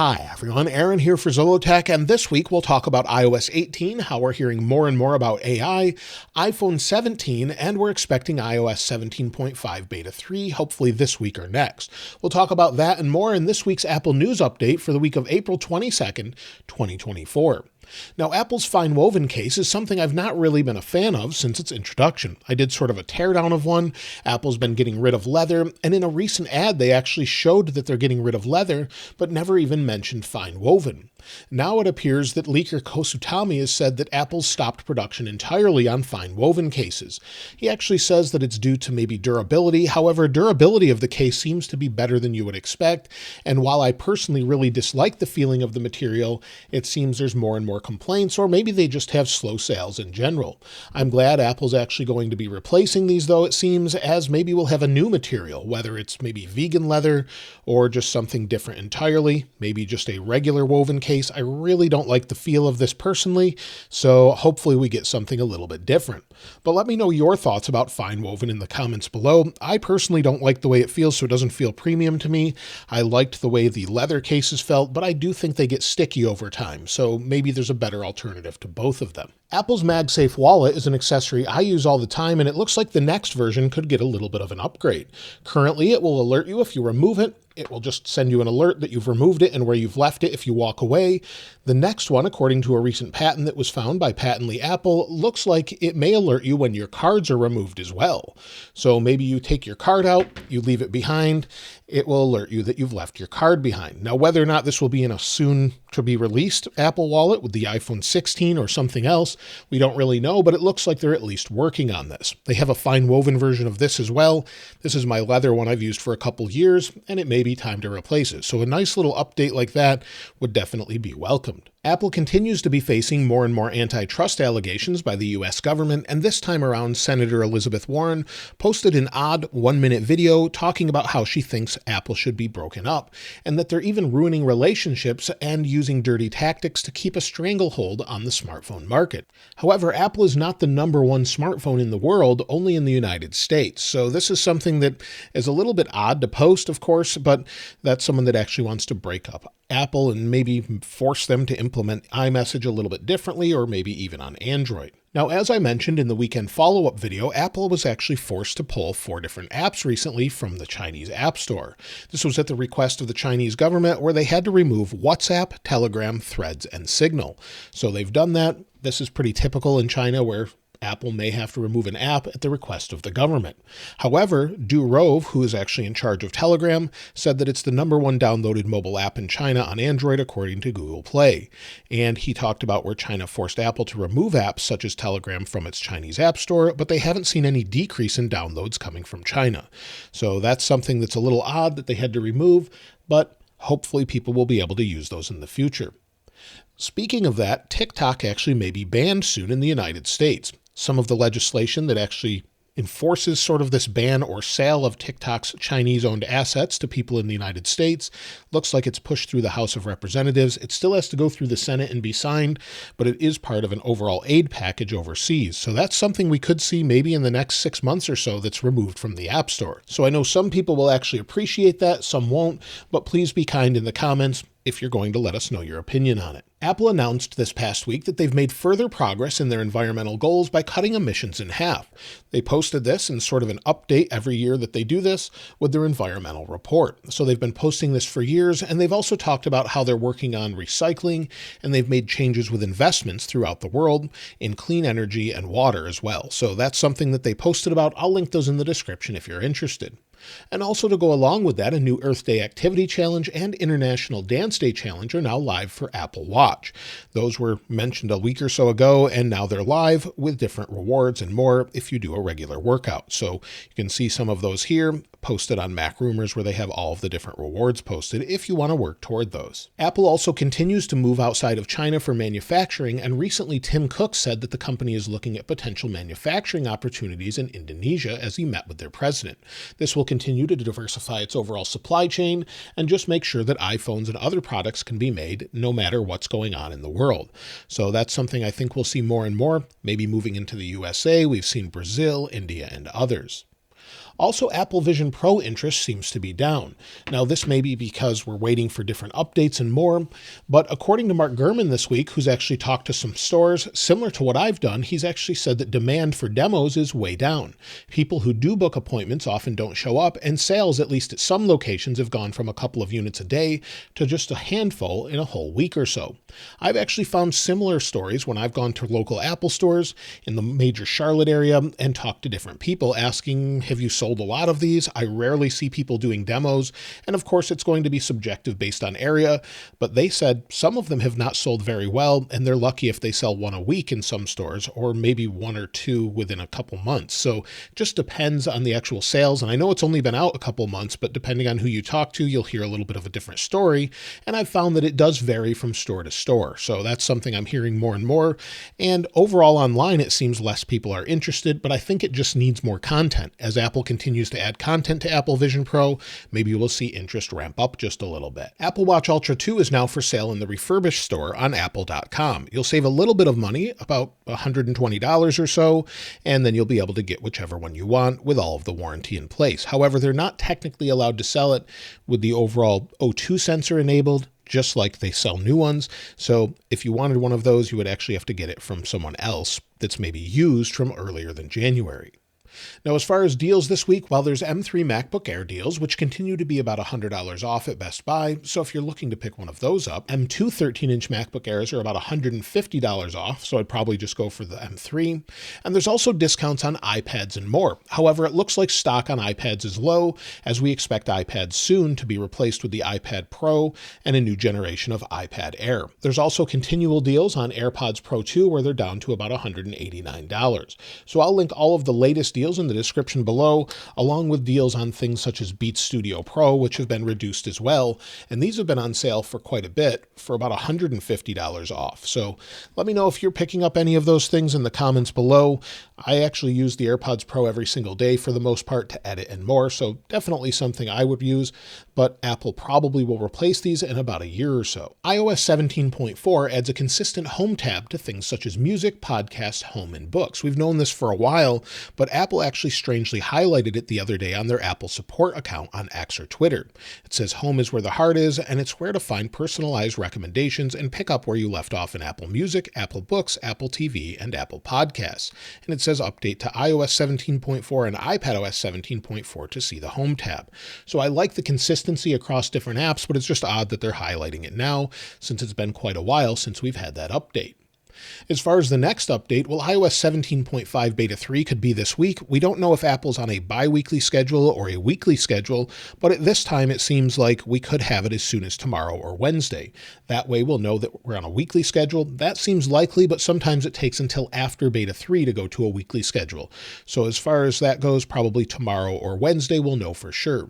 Hi everyone, Aaron here for Zollotech, and this week we'll talk about iOS 18, how we're hearing more and more about AI, iPhone 17, and we're expecting iOS 17.5 Beta 3, hopefully this week or next. We'll talk about that and more in this week's Apple News Update for the week of April 22nd, 2024. Now, Apple's FineWoven case is something I've not really been a fan of since its introduction. I did sort of a teardown of one. Apple's been getting rid of leather, and in a recent ad they actually showed that they're getting rid of leather, but never even mentioned FineWoven. Now it appears that leaker Kosutami has said that Apple stopped production entirely on FineWoven cases. He actually says that it's due to maybe durability. However, durability of the case seems to be better than you would expect, and while I personally really dislike the feeling of the material, it seems there's more and more complaints, or maybe they just have slow sales in general. I'm glad Apple's actually going to be replacing these, though, it seems, as maybe we'll have a new material, whether it's maybe vegan leather or just something different entirely, maybe just a regular woven case. I really don't like the feel of this personally, so hopefully we get something a little bit different. But let me know your thoughts about FineWoven in the comments below. I personally don't like the way it feels, so it doesn't feel premium to me. I liked the way the leather cases felt, but I do think they get sticky over time, so maybe there's a better alternative to both of them. Apple's MagSafe wallet is an accessory I use all the time, and it looks like the next version could get a little bit of an upgrade. Currently, it will alert you if you remove it. It will just send you an alert that you've removed it and where you've left it if you walk away. The next one, according to a recent patent that was found by Patently Apple, looks like it may alert you when your cards are removed as well. So maybe you take your card out, you leave it behind, it will alert you that you've left your card behind. Now, whether or not this will be in a soon-to-be-released Apple Wallet with the iPhone 16 or something else, we don't really know, but it looks like they're at least working on this. They have a FineWoven version of this as well. This is my leather one I've used for a couple years, and it may be time to replace it. So a nice little update like that would definitely be welcomed. Apple continues to be facing more and more antitrust allegations by the U.S. government, and this time around, Senator Elizabeth Warren posted an odd one-minute video talking about how she thinks Apple should be broken up, and that they're even ruining relationships and using dirty tactics to keep a stranglehold on the smartphone market. However, Apple is not the number one smartphone in the world, only in the United States, so this is something that is a little bit odd to post, of course, but that's someone that actually wants to break up Apple and maybe force them to implement iMessage a little bit differently, or maybe even on Android. Now, as I mentioned in the weekend follow-up video, Apple was actually forced to pull 4 different apps recently from the Chinese App Store. This was at the request of the Chinese government, where they had to remove WhatsApp, Telegram, Threads, and Signal. So they've done that. This is pretty typical in China, where Apple may have to remove an app at the request of the government. However, Durov, who is actually in charge of Telegram, said that it's the #1 downloaded mobile app in China on Android, according to Google Play. And he talked about where China forced Apple to remove apps such as Telegram from its Chinese App Store, but they haven't seen any decrease in downloads coming from China. So that's something that's a little odd that they had to remove, but hopefully people will be able to use those in the future. Speaking of that, TikTok actually may be banned soon in the United States. Some of the legislation that actually enforces sort of this ban or sale of TikTok's Chinese-owned assets to people in the United States looks like it's pushed through the House of Representatives. It still has to go through the Senate and be signed, but it is part of an overall aid package overseas. So that's something we could see maybe in the next 6 months or so that's removed from the App Store. So I know some people will actually appreciate that, some won't, but please be kind in the comments if you're going to let us know your opinion on it. Apple announced this past week that they've made further progress in their environmental goals by cutting emissions in half. They posted this in sort of an update every year that they do this with their environmental report. So they've been posting this for years, and they've also talked about how they're working on recycling, and they've made changes with investments throughout the world in clean energy and water as well. So that's something that they posted about. I'll link those in the description if you're interested. And also to go along with that, a new Earth Day Activity Challenge and International Dance Day Challenge are now live for Apple Watch. Those were mentioned a week or so ago, and now they're live with different rewards and more if you do a regular workout. So you can see some of those here posted on MacRumors, where they have all of the different rewards posted if you want to work toward those. Apple also continues to move outside of China for manufacturing, and recently Tim Cook said that the company is looking at potential manufacturing opportunities in Indonesia as he met with their president. This will continue to diversify its overall supply chain and just make sure that iPhones and other products can be made no matter what's going on in the world. So that's something I think we'll see more and more, maybe moving into the USA. We've seen Brazil, India, and others. Also, Apple Vision Pro interest seems to be down. Now, this may be because we're waiting for different updates and more, but according to Mark Gurman this week, who's actually talked to some stores, similar to what I've done, he's actually said that demand for demos is way down. People who do book appointments often don't show up, and sales, at least at some locations, have gone from a couple of units a day to just a handful in a whole week or so. I've actually found similar stories when I've gone to local Apple stores in the major Charlotte area and talked to different people asking, have you sold a lot of these? I rarely see people doing demos, and of course it's going to be subjective based on area, but they said some of them have not sold very well, and they're lucky if they sell one a week in some stores, or maybe one or two within a couple months. So it just depends on the actual sales, and I know it's only been out a couple months, but depending on who you talk to, you'll hear a little bit of a different story, and I've found that it does vary from store to store. So that's something I'm hearing more and more, and overall online it seems less people are interested, but I think it just needs more content. As Apple continues to add content to Apple Vision Pro, maybe we'll see interest ramp up just a little bit. Apple Watch Ultra 2 is now for sale in the refurbished store on apple.com. You'll save a little bit of money, about $120 or so, and then you'll be able to get whichever one you want with all of the warranty in place. However, they're not technically allowed to sell it with the overall O2 sensor enabled, just like they sell new ones. So if you wanted one of those, you would actually have to get it from someone else that's maybe used from earlier than January. Now, as far as deals this week, while there's M3 MacBook Air deals, which continue to be about $100 off at Best Buy, so if you're looking to pick one of those up, M2 13-inch MacBook Airs are about $150 off, so I'd probably just go for the M3. And there's also discounts on iPads and more. However, it looks like stock on iPads is low, as we expect iPads soon to be replaced with the iPad Pro and a new generation of iPad Air. There's also continual deals on AirPods Pro 2, where they're down to about $189. So I'll link all of the latest deals in the description below, along with deals on things such as Beats Studio Pro, which have been reduced as well, and these have been on sale for quite a bit, for about $150 off. So let me know if you're picking up any of those things in the comments below. I actually use the AirPods Pro every single day for the most part to edit and more, so definitely something I would use, but Apple probably will replace these in about a year or so. iOS 17.4 adds a consistent home tab to things such as music, podcasts, home, and books. We've known this for a while, but Apple actually strangely highlighted it the other day on their Apple support account on X or Twitter. It says home is where the heart is, and it's where to find personalized recommendations and pick up where you left off in Apple Music, Apple Books, Apple TV, and Apple Podcasts. And it says update to iOS 17.4 and iPadOS 17.4 to see the home tab. So I like the consistency across different apps, but it's just odd that they're highlighting it now, since it's been quite a while since we've had that update. As far as the next update, well, iOS 17.5 Beta 3 could be this week. We don't know if Apple's on a bi-weekly schedule or a weekly schedule, but at this time it seems like we could have it as soon as tomorrow or Wednesday. That way we'll know that we're on a weekly schedule. That seems likely, but sometimes it takes until after Beta 3 to go to a weekly schedule. So as far as that goes, probably tomorrow or Wednesday we'll know for sure.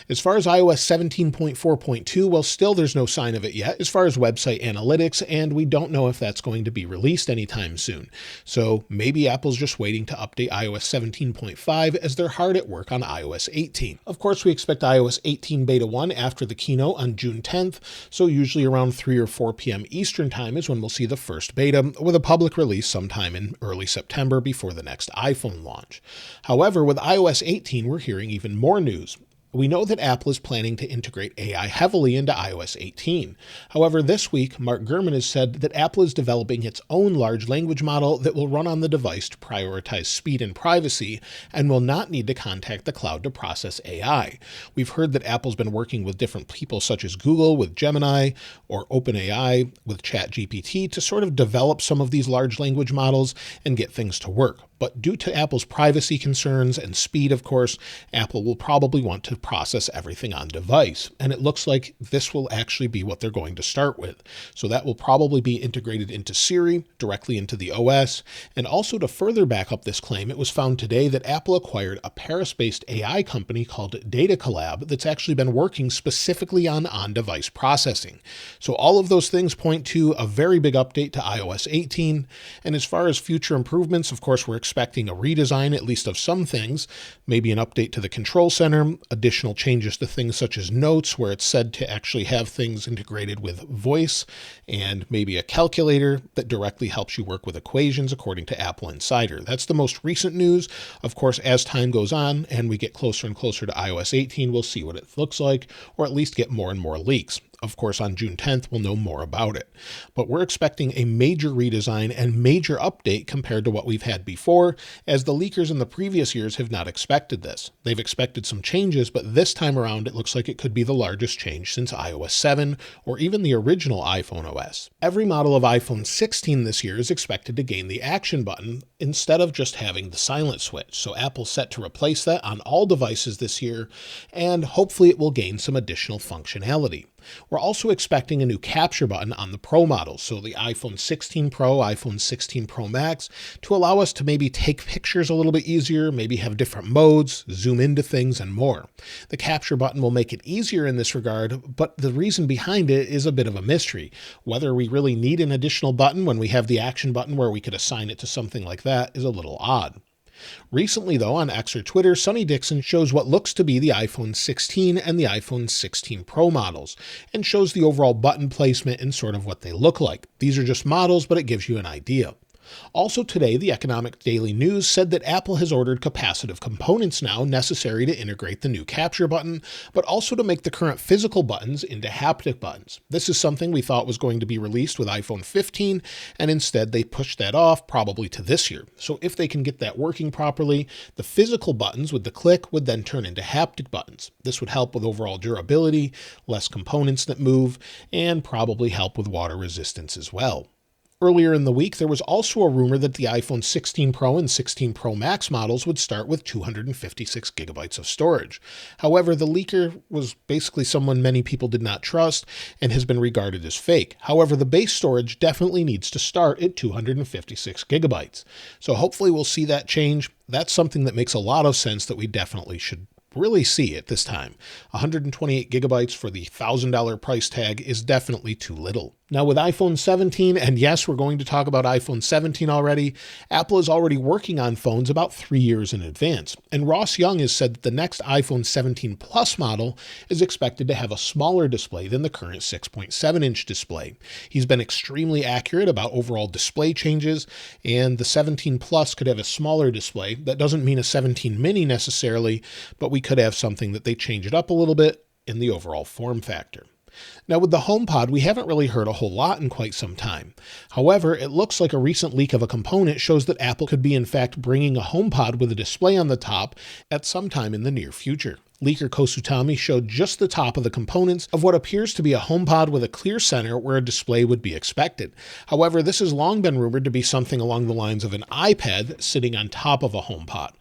As far as iOS 17.4.2, well, still there's no sign of it yet as far as website analytics, and we don't know if that's going to be released anytime soon. So maybe Apple's just waiting to update iOS 17.5 as they're hard at work on iOS 18. Of course, we expect iOS 18 Beta 1 after the keynote on June 10th, so usually around 3 or 4 p.m. Eastern Time is when we'll see the first beta, with a public release sometime in early September before the next iPhone launch. However, with iOS 18, we're hearing even more news. We know that Apple is planning to integrate AI heavily into iOS 18. However, this week, Mark Gurman has said that Apple is developing its own large language model that will run on the device to prioritize speed and privacy and will not need to contact the cloud to process AI. We've heard that Apple's been working with different people such as Google with Gemini or OpenAI with ChatGPT to sort of develop some of these large language models and get things to work. But due to Apple's privacy concerns and speed, of course, Apple will probably want to process everything on device. And it looks like this will actually be what they're going to start with. So that will probably be integrated into Siri, directly into the OS. And also to further back up this claim, it was found today that Apple acquired a Paris-based AI company called Data Collab that's actually been working specifically on on-device processing. So all of those things point to a very big update to iOS 18. And as far as future improvements, of course, we're expecting a redesign, at least of some things, maybe an update to the control center, additional changes to things such as notes, where it's said to actually have things integrated with voice, and maybe a calculator that directly helps you work with equations according to Apple Insider. That's the most recent news. Of course, as time goes on and we get closer and closer to iOS 18, we'll see what it looks like, or at least get more and more leaks. Of course, on June 10th, we'll know more about it. But we're expecting a major redesign and major update compared to what we've had before, as the leakers in the previous years have not expected this. They've expected some changes, but this time around, it looks like it could be the largest change since iOS 7 or even the original iPhone OS. Every model of iPhone 16 this year is expected to gain the action button instead of just having the silent switch. So Apple's set to replace that on all devices this year, and hopefully it will gain some additional functionality. We're also expecting a new capture button on the Pro models, so the iPhone 16 Pro, iPhone 16 Pro Max, to allow us to maybe take pictures a little bit easier, maybe have different modes, zoom into things, and more. The capture button will make it easier in this regard, but the reason behind it is a bit of a mystery. Whether we really need an additional button when we have the action button where we could assign it to something like that is a little odd. Recently, though, on X or Twitter, Sonny Dixon shows what looks to be the iPhone 16 and the iPhone 16 Pro models, and shows the overall button placement and sort of what they look like. These are just models, but it gives you an idea. Also today, the Economic Daily News said that Apple has ordered capacitive components now necessary to integrate the new capture button, but also to make the current physical buttons into haptic buttons. This is something we thought was going to be released with iPhone 15, and instead they pushed that off probably to this year. So if they can get that working properly, the physical buttons with the click would then turn into haptic buttons. This would help with overall durability, less components that move, and probably help with water resistance as well. Earlier in the week, there was also a rumor that the iPhone 16 Pro and 16 Pro Max models would start with 256 gigabytes of storage. However, the leaker was basically someone many people did not trust and has been regarded as fake. However, the base storage definitely needs to start at 256 gigabytes. So hopefully we'll see that change. That's something that makes a lot of sense that we definitely should really see at this time. 128 gigabytes for the $1,000 price tag is definitely too little. Now with iPhone 17, and yes, we're going to talk about iPhone 17 already, Apple is already working on phones about 3 years in advance. And Ross Young has said that the next iPhone 17 Plus model is expected to have a smaller display than the current 6.7-inch display. He's been extremely accurate about overall display changes, and the 17 Plus could have a smaller display. That doesn't mean a 17 mini necessarily, but we could have something that they change it up a little bit in the overall form factor. Now with the HomePod, we haven't really heard a whole lot in quite some time. However, it looks like a recent leak of a component shows that Apple could be in fact bringing a HomePod with a display on the top at some time in the near future. Leaker Kosutami showed just the top of the components of what appears to be a HomePod with a clear center where a display would be expected. However, this has long been rumored to be something along the lines of an iPad sitting on top of a HomePod.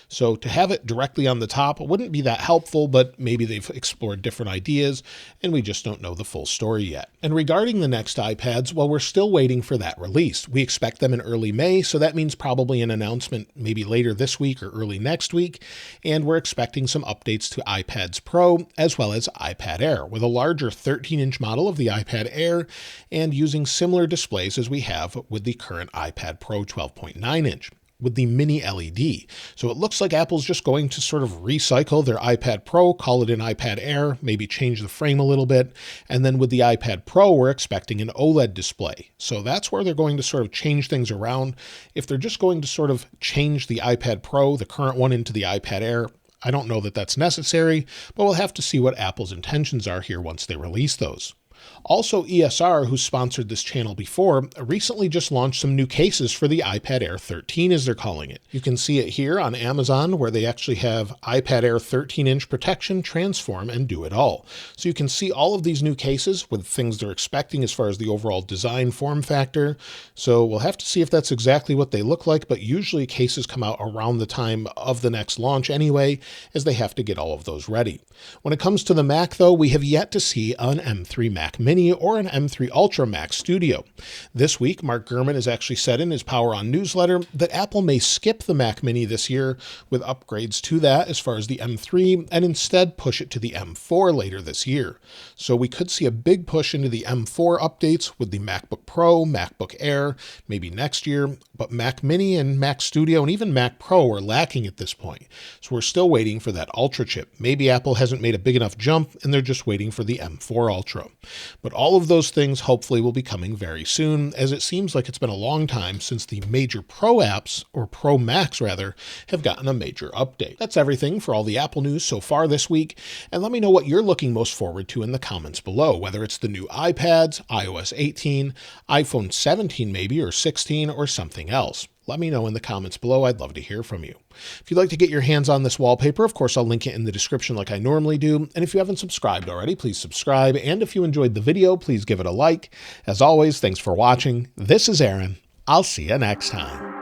So to have it directly on the top wouldn't be that helpful, but maybe they've explored different ideas and we just don't know the full story yet. And regarding the next iPads, well, we're still waiting for that release. We expect them in early May, so that means probably an announcement maybe later this week or early next week. And we're expecting some updates to iPads Pro as well as iPad Air with a larger 13-inch model of the iPad Air and using similar displays as we have with the current iPad Pro 12.9-inch. With the mini LED. So it looks like Apple's just going to sort of recycle their iPad Pro, call it an iPad Air, maybe change the frame a little bit. And then with the iPad Pro, we're expecting an OLED display. So that's where they're going to sort of change things around. If they're just going to sort of change the iPad Pro, the current one, into the iPad Air, I don't know that that's necessary, but we'll have to see what Apple's intentions are here once they release those. Also, ESR, who sponsored this channel before, recently just launched some new cases for the iPad Air 13, as they're calling it. You can see it here on Amazon, where they actually have iPad Air 13-inch protection, transform, and do it all. So you can see all of these new cases with things they're expecting as far as the overall design form factor. So we'll have to see if that's exactly what they look like, but usually cases come out around the time of the next launch anyway, as they have to get all of those ready. When it comes to the Mac, though, we have yet to see an M3 Mac Mac Mini or an M3 Ultra Mac Studio. This week, Mark Gurman has actually said in his Power On newsletter that Apple may skip the Mac Mini this year with upgrades to that as far as the M3 and instead push it to the M4 later this year. So we could see a big push into the M4 updates with the MacBook Pro, MacBook Air, maybe next year, but Mac Mini and Mac Studio and even Mac Pro are lacking at this point. So we're still waiting for that Ultra chip. Maybe Apple hasn't made a big enough jump and they're just waiting for the M4 Ultra. But all of those things hopefully will be coming very soon, as it seems like it's been a long time since the major Pro apps, or Pro Macs rather, have gotten a major update. That's everything for all the Apple news so far this week, and let me know what you're looking most forward to in the comments below, whether it's the new iPads, iOS 18, iPhone 17 maybe, or 16, or something else. Let me know in the comments below. I'd love to hear from you. If you'd like to get your hands on this wallpaper, of course, I'll link it in the description like I normally do. And if you haven't subscribed already, please subscribe. And if you enjoyed the video, please give it a like. As always, thanks for watching. This is Aaron. I'll see you next time.